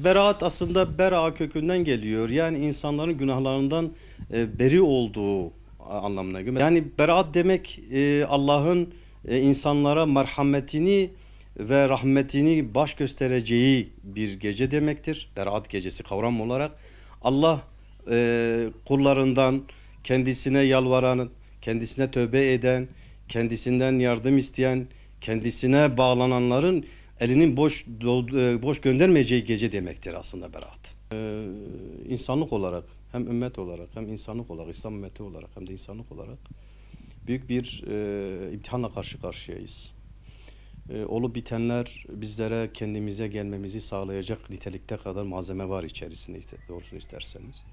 Beraat aslında bera kökünden geliyor. Yani insanların günahlarından beri olduğu anlamına geliyor. Yani beraat demek Allah'ın insanlara merhametini ve rahmetini baş göstereceği bir gece demektir. Beraat gecesi kavram olarak. Allah kullarından kendisine yalvaran, kendisine tövbe eden, kendisinden yardım isteyen, kendisine bağlananların elinin boş göndermeyeceği gece demektir aslında beraat. İnsanlık olarak, hem ümmet olarak, hem insanlık olarak, İslam ümmeti olarak, hem de insanlık olarak büyük bir imtihanla karşı karşıyayız. Olup bitenler bizlere kendimize gelmemizi sağlayacak nitelikte kadar malzeme var içerisinde, doğrusunu isterseniz.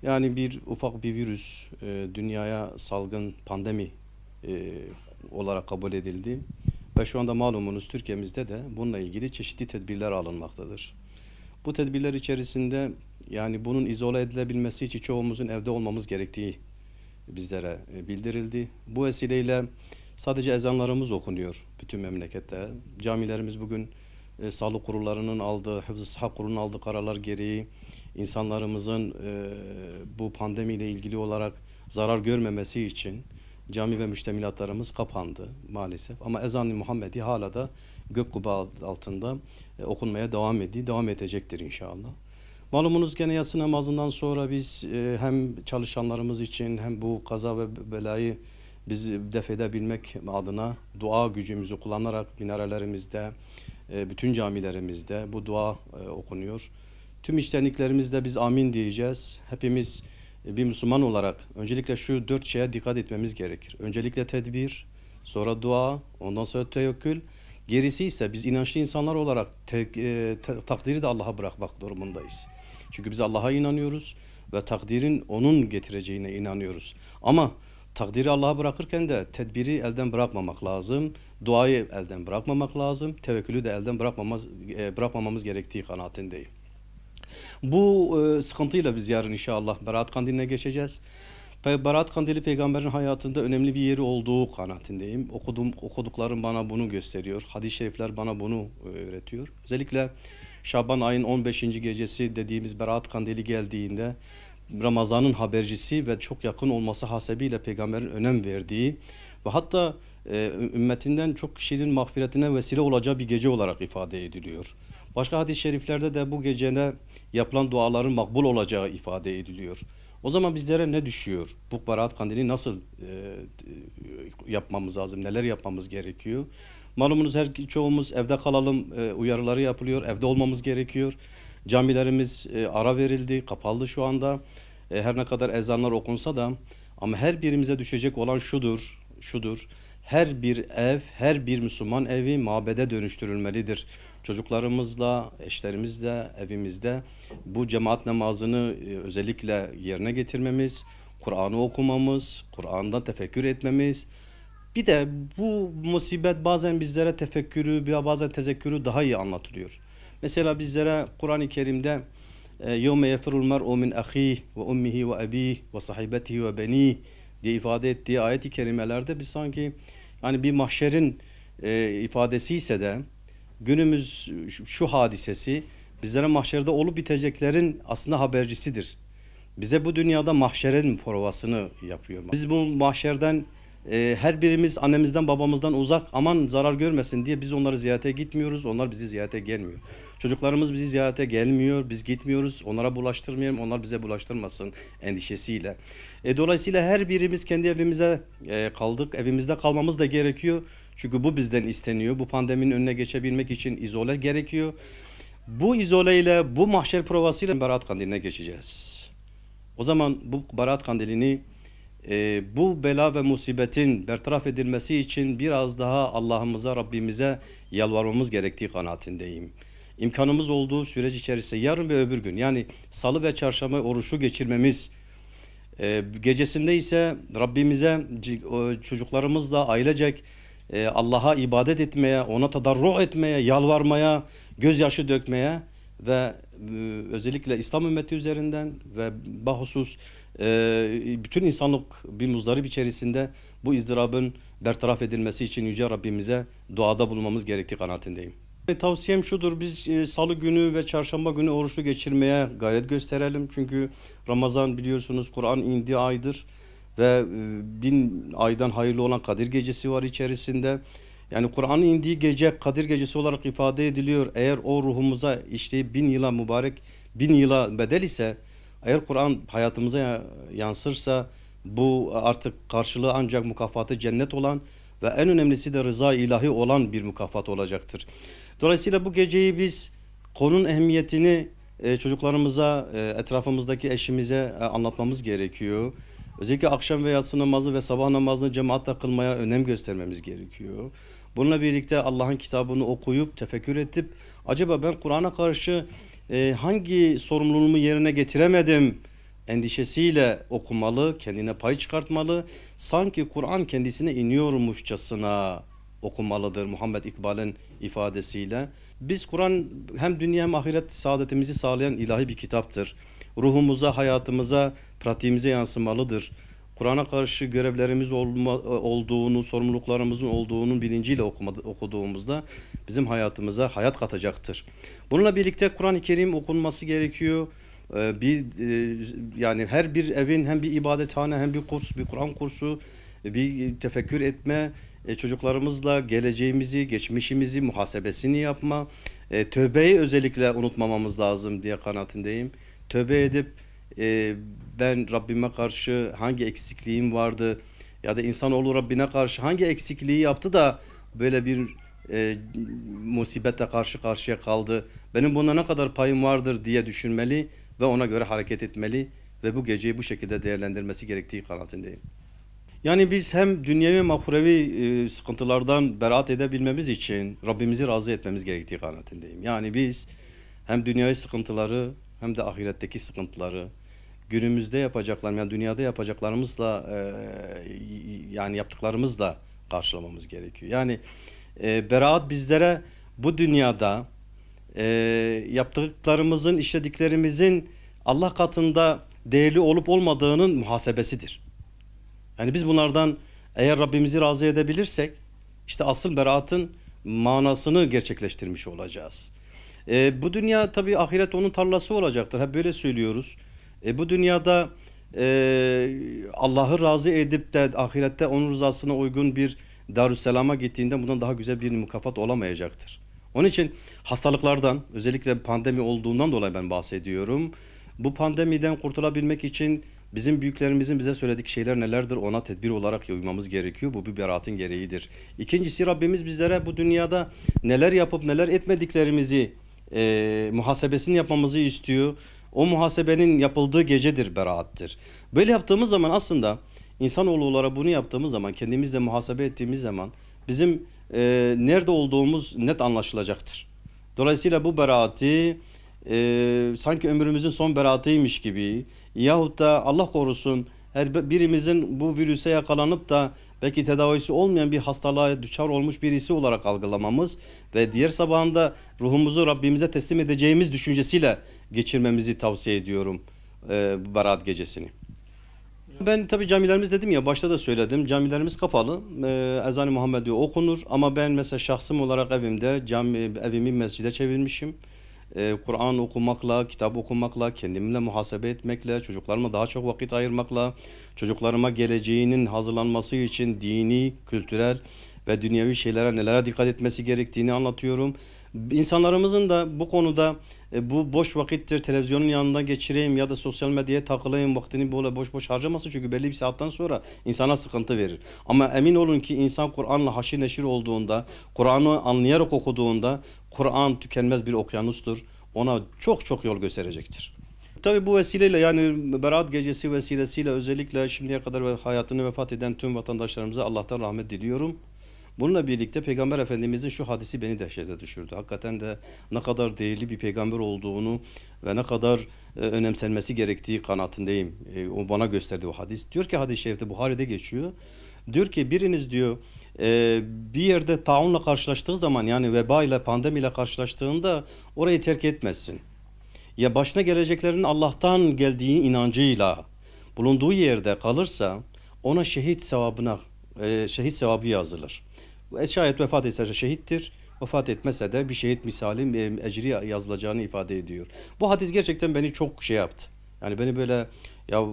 Yani bir ufak bir virüs dünyaya salgın pandemi olarak kabul edildi. Ve şu anda malumunuz Türkiye'mizde de bununla ilgili çeşitli tedbirler alınmaktadır. Bu tedbirler içerisinde yani bunun izole edilebilmesi için çoğumuzun evde olmamız gerektiği bizlere bildirildi. Bu vesileyle sadece ezanlarımız okunuyor bütün memlekette. Camilerimiz bugün sağlık kurullarının aldığı, Hıfzı Sıhhat Kurulu'nun aldığı kararlar gereği insanlarımızın bu pandemiyle ilgili olarak zarar görmemesi için cami ve müştemilatlarımız kapandı maalesef. Ama ezan-ı Muhammedi hala da gök kubbe altında okunmaya devam edecektir inşallah. Malumunuz gene yatsı namazından sonra biz hem çalışanlarımız için hem bu kaza ve belayı biz def edebilmek adına dua gücümüzü kullanarak minarelerimizde, bütün camilerimizde bu dua okunuyor. Tüm içtenliklerimizde biz amin diyeceğiz. Hepimiz bir Müslüman olarak öncelikle şu 4 şeye dikkat etmemiz gerekir. Öncelikle tedbir, sonra dua, ondan sonra tevekkül. Gerisi ise biz inançlı insanlar olarak takdiri de Allah'a bırakmak durumundayız. Çünkü biz Allah'a inanıyoruz ve takdirin onun getireceğine inanıyoruz. Ama takdiri Allah'a bırakırken de tedbiri elden bırakmamak lazım. Duayı elden bırakmamak lazım. Tevekkülü de elden bırakmamamız gerektiği kanaatindeyim. Bu sıkıntıyla biz yarın inşallah Berat Kandili'ne geçeceğiz. Berat Kandili peygamberin hayatında önemli bir yeri olduğu kanaatindeyim. Okuduklarım bana bunu gösteriyor. Hadis-i şerifler bana bunu öğretiyor. Özellikle Şaban ayın 15. gecesi dediğimiz Berat Kandili geldiğinde Ramazan'ın habercisi ve çok yakın olması hasebiyle peygamberin önem verdiği ve hatta ümmetinden çok kişinin mağfiretine vesile olacağı bir gece olarak ifade ediliyor. Başka hadis-i şeriflerde de bu gecede yapılan duaların makbul olacağı ifade ediliyor. O zaman bizlere ne düşüyor? Bu Berat Kandili nasıl yapmamız lazım? Neler yapmamız gerekiyor? Malumunuz çoğumuz evde kalalım uyarıları yapılıyor. Evde olmamız gerekiyor. Camilerimiz ara verildi, kapalı şu anda. Her ne kadar ezanlar okunsa da ama her birimize düşecek olan şudur. Her bir ev, her bir Müslüman evi mabede dönüştürülmelidir. Çocuklarımızla, eşlerimizle, evimizde bu cemaat namazını özellikle yerine getirmemiz, Kur'an'ı okumamız, Kur'an'da tefekkür etmemiz. Bir de bu musibet bazen bizlere tefekkürü, bazen tezekkürü daha iyi anlatılıyor. Mesela bizlere Kur'an-ı Kerim'de يَوْمَ يَفِرُ الْمَرْءُ مِنْ أَخِيهِ وَأُمِّهِ وَأَبِيهِ وَصَحِبَتِهِ وَبَنِيهِ diye ifade ettiği ayet-i kerimelerde biz sanki yani bir mahşerin ifadesi ise de günümüz şu hadisesi bizlere mahşerde olup biteceklerin aslında habercisidir. Bize bu dünyada mahşerin provasını yapıyor. Biz bu mahşerden her birimiz annemizden babamızdan uzak aman zarar görmesin diye biz onları ziyarete gitmiyoruz. Onlar bizi ziyarete gelmiyor. Çocuklarımız bizi ziyarete gelmiyor. Biz gitmiyoruz. Onlara bulaştırmayalım. Onlar bize bulaştırmasın endişesiyle. Dolayısıyla her birimiz kendi evimize kaldık. Evimizde kalmamız da gerekiyor. Çünkü bu bizden isteniyor. Bu pandeminin önüne geçebilmek için izole gerekiyor. Bu izoleyle, bu mahşer provasıyla Berat Kandili'ne geçeceğiz. O zaman bu Berat Kandili'ni bu bela ve musibetin bertaraf edilmesi için biraz daha Allah'ımıza, Rabbimize yalvarmamız gerektiği kanaatindeyim. İmkanımız olduğu süreç içerisinde yarın ve öbür gün yani salı ve çarşamba oruçlu geçirmemiz, gecesinde ise Rabbimize çocuklarımızla ailecek Allah'a ibadet etmeye, ona tadarru etmeye, yalvarmaya, gözyaşı dökmeye ve özellikle İslam ümmeti üzerinden ve bahusus bütün insanlık bir muzdarip içerisinde bu ızdırabın bertaraf edilmesi için Yüce Rabbimize duada bulunmamız gerektiği kanaatindeyim. Tavsiyem şudur, biz salı günü ve çarşamba günü oruçlu geçirmeye gayret gösterelim. Çünkü Ramazan biliyorsunuz Kur'an indiği aydır ve 1000 aydan hayırlı olan Kadir Gecesi var içerisinde. Yani Kur'an'ın indiği gece Kadir Gecesi olarak ifade ediliyor. Eğer o ruhumuza işleyip 1000 yıla mübarek 1000 yıla bedel ise, eğer Kur'an hayatımıza yansırsa, bu artık karşılığı ancak mükafatı cennet olan ve en önemlisi de rıza ilahi olan bir mükafat olacaktır. Dolayısıyla bu geceyi biz konunun ehemmiyetini çocuklarımıza, etrafımızdaki eşimize anlatmamız gerekiyor. Özellikle akşam ve yatsı namazı ve sabah namazını cemaatle kılmaya önem göstermemiz gerekiyor. Bununla birlikte Allah'ın kitabını okuyup, tefekkür edip, acaba ben Kur'an'a karşı hangi sorumluluğumu yerine getiremedim endişesiyle okumalı, kendine pay çıkartmalı. Sanki Kur'an kendisine iniyormuşçasına okumalıdır Muhammed İkbal'in ifadesiyle. Biz Kur'an hem dünya hem ahiret saadetimizi sağlayan ilahi bir kitaptır. Ruhumuza, hayatımıza, pratiğimize yansımalıdır. Kur'an'a karşı görevlerimiz olduğunu, sorumluluklarımızın olduğunun bilinciyle okuduğumuzda bizim hayatımıza hayat katacaktır. Bununla birlikte Kur'an-ı Kerim okunması gerekiyor. Yani her bir evin hem bir ibadethane hem bir kurs, bir Kur'an kursu, bir tefekkür etme, çocuklarımızla geleceğimizi, geçmişimizi muhasebesini yapma, tövbeyi özellikle unutmamamız lazım diye kanaatindeyim. Tövbe edip ben Rabbime karşı hangi eksikliğim vardı ya da insanoğlu Rabbine karşı hangi eksikliği yaptı da böyle bir musibetle karşı karşıya kaldı. Benim bunda ne kadar payım vardır diye düşünmeli ve ona göre hareket etmeli ve bu geceyi bu şekilde değerlendirmesi gerektiği kanaatindeyim. Yani biz hem dünyevi hem ahrevi sıkıntılardan beraat edebilmemiz için Rabbimizi razı etmemiz gerektiği kanaatindeyim. Yani biz hem dünyayı sıkıntıları hem de ahiretteki sıkıntıları günümüzde yapacaklarımız, yani dünyada yapacaklarımızla yani yaptıklarımızla karşılamamız gerekiyor. Yani beraat bizlere bu dünyada yaptıklarımızın, işlediklerimizin Allah katında değerli olup olmadığının muhasebesidir. Yani biz bunlardan eğer Rabbimizi razı edebilirsek işte asıl beraatın manasını gerçekleştirmiş olacağız. Bu dünya tabii ahiret onun tarlası olacaktır. Hep böyle söylüyoruz. Bu dünyada Allah'ı razı edip de ahirette onun rızasına uygun bir Darüsselam'a gittiğinde bundan daha güzel bir mükafat olamayacaktır. Onun için hastalıklardan, özellikle pandemi olduğundan dolayı ben bahsediyorum. Bu pandemiden kurtulabilmek için bizim büyüklerimizin bize söyledik şeyler nelerdir, ona tedbir olarak uymamız gerekiyor. Bu bir beraatın gereğidir. İkincisi, Rabbimiz bizlere bu dünyada neler yapıp neler etmediklerimizi muhasebesini yapmamızı istiyor. O muhasebenin yapıldığı gecedir beraattır. Böyle yaptığımız zaman aslında insanoğlu olarak bunu yaptığımız zaman, kendimizle muhasebe ettiğimiz zaman bizim nerede olduğumuz net anlaşılacaktır. Dolayısıyla bu beraati sanki ömrümüzün son beraatıymış gibi yahut da Allah korusun her birimizin bu virüse yakalanıp da belki tedavisi olmayan bir hastalığa düçar olmuş birisi olarak algılamamız ve diğer sabahında ruhumuzu Rabbimize teslim edeceğimiz düşüncesiyle geçirmemizi tavsiye ediyorum bu beraat gecesini. Ben tabii camilerimiz dedim ya, başta da söyledim, camilerimiz kapalı, ezan-ı Muhammedi okunur ama ben mesela şahsım olarak evimi mescide çevirmişim. Kur'an okumakla, kitap okumakla, kendimle muhasebe etmekle, çocuklarıma daha çok vakit ayırmakla, çocuklarıma geleceğinin hazırlanması için dini, kültürel ve dünyevi şeylere nelere dikkat etmesi gerektiğini anlatıyorum. İnsanlarımızın da bu konuda bu boş vakittir, televizyonun yanında geçireyim ya da sosyal medyaya takılayım vaktini böyle boş boş harcaması, çünkü belli bir saatten sonra insana sıkıntı verir. Ama emin olun ki insan Kur'an'la haşir neşir olduğunda, Kur'an'ı anlayarak okuduğunda, Kur'an tükenmez bir okyanustur. Ona çok çok yol gösterecektir. Tabii bu vesileyle, yani Berat Gecesi vesilesiyle özellikle şimdiye kadar hayatını vefat eden tüm vatandaşlarımıza Allah'tan rahmet diliyorum. Bununla birlikte Peygamber Efendimizin şu hadisi beni dehşete düşürdü. Hakikaten de ne kadar değerli bir peygamber olduğunu ve ne kadar önemsenmesi gerektiği kanaatindeyim. O bana gösterdi o hadis. Diyor ki hadis-i şerifte, Buhari'de geçiyor. Diyor ki biriniz diyor bir yerde taunla karşılaştığı zaman, yani veba ile pandemi ile karşılaştığında orayı terk etmesin. Ya başına geleceklerin Allah'tan geldiği inancıyla bulunduğu yerde kalırsa ona şehit sevabı yazılır. Şayet vefat etse şehittir. vefat etmese de bir şehit misali ecri yazılacağını ifade ediyor. Bu hadis gerçekten beni çok şey yaptı. Yani beni böyle ya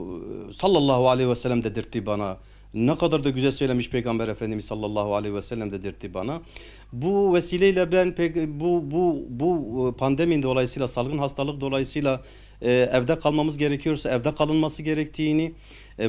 sallallahu aleyhi ve sellem dedirtti bana. Ne kadar da güzel söylemiş Peygamber Efendimiz sallallahu aleyhi ve sellem dedirtti bana. Bu vesileyle ben bu pandemi dolayısıyla, salgın hastalık dolayısıyla evde kalmamız gerekiyorsa evde kalınması gerektiğini,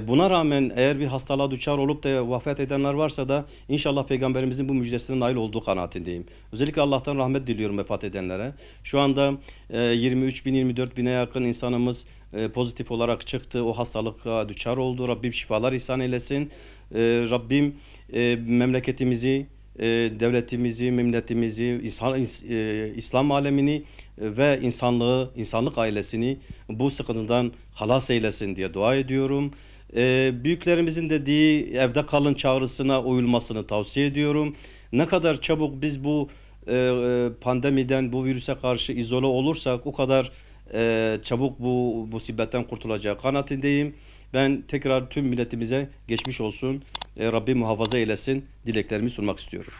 buna rağmen eğer bir hastalığa düçar olup da vefat edenler varsa da inşallah Peygamberimizin bu müjdesine nail olduğu kanaatindeyim. Özellikle Allah'tan rahmet diliyorum vefat edenlere. Şu anda 23 bin 24 bine yakın insanımız pozitif olarak çıktı. O hastalığa düçar oldu. Rabbim şifalar ihsan eylesin. Rabbim memleketimizi, devletimizi, milletimizi, İslam alemini ve insanlık ailesini bu sıkıntıdan halas eylesin diye dua ediyorum. Büyüklerimizin dediği evde kalın çağrısına uyulmasını tavsiye ediyorum. Ne kadar çabuk biz bu pandemiden, bu virüse karşı izole olursak o kadar çabuk bu musibetten kurtulacağı kanaatindeyim. Ben tekrar tüm milletimize geçmiş olsun, Rabbim muhafaza eylesin dileklerimi sunmak istiyorum.